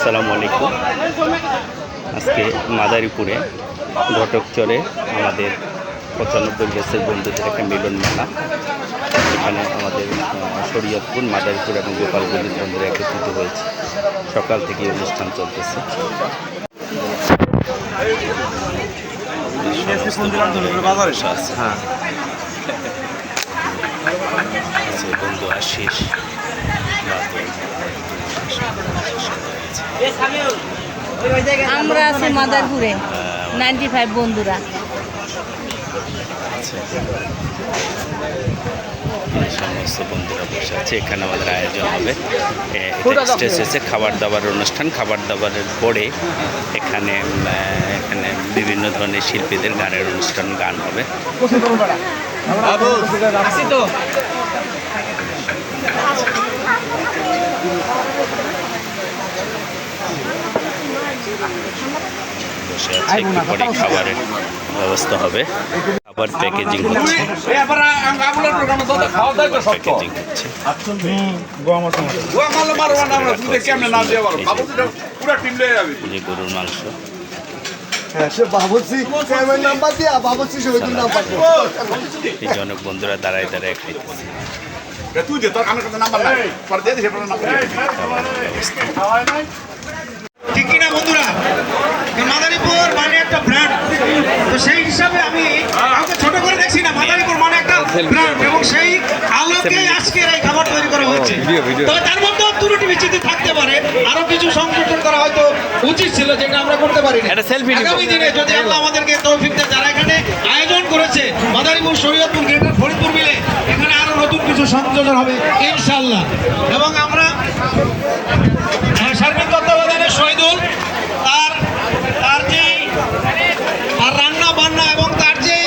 আসসালামু আলাইকুম। আজকে মাদারীপুরে ঘটকচরে আমাদের 95 গ্যাসের বন্ধুদের একটা মিলন মেলা। এখানে আমাদের শরীয়তপুর, মাদারীপুর এবং গোপালগঞ্জের বন্ধুরা একত্রিত হয়েছে। সকাল থেকে অনুষ্ঠান চলতেছে। বন্ধু আশিস আমরা আছি মাদারপুরে 95 বন্ধুরা। সমস্ত বন্ধুরা বসে আছে। এখানে আমাদের আয়োজন হবে, স্টেজ হচ্ছে খাবার দাবার অনুষ্ঠান। খাবার দাবারের পরে এখানে বিভিন্ন ধরনের শিল্পীদের গানের অনুষ্ঠান, গান হবে। বসে আছে, একটু পরে খাবারের ব্যবস্থা হবে। খাবার প্যাকেজিং হচ্ছে। গরুর মাংস, এই জনক বন্ধুরা দাঁড়ায় দাঁড়ায় খাইতেছে। ঠিক কিনা বন্ধুরা? মাদারীপুর মানে একটা ব্র্যান্ড, তো সেই হিসাবে আমি কাউকে ছোট করে দেখছি না। মাদারীপুর মানে একটা ব্র্যান্ড, এবং সেই আলোকে আজকের এই খাবার তৈরি করা হচ্ছে। তবে তার মধ্যেও ত্রুটি বিচ্যুতি থাকতে পারে, আরো কিছু সংশোধন করা হয়তো উচিত ছিল, যেটা আমরা করতে পারি না। আগামী দিনে যদি আল্লাহ আমাদেরকে তৌফিক দেয়, যারা এখানে আয়োজন করেছে মাদারীপুর, শরীয়তপুর, গ্রেটার ফরিদপুর মিলে, এখানে আরো নতুন কিছু সংযোজন হবে ইনশাআল্লাহ। এবং আমরা সার্বিক তত্ত্বাবধানে শহীদুল তার যে রান্না বান্না এবং তার যে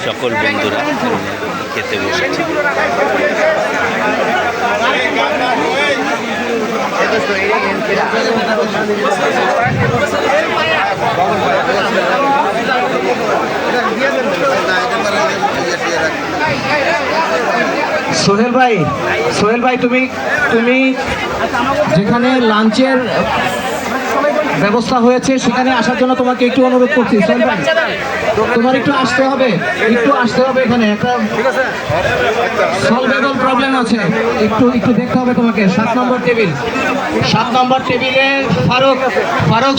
সকল বন্ধুরা খেতে বসেছে। সোহেল ভাই তুমি যেখানে লাঞ্চের ব্যবস্থা হয়েছে সেখানে আসার জন্য তোমাকে একটু অনুরোধ করছি। সোহেল ভাই, তোমার একটু আসতে হবে এখানে একটা সলভেবল প্রবলেম আছে, একটু দেখতে হবে তোমাকে। 7 নম্বর টেবিলে ফারুক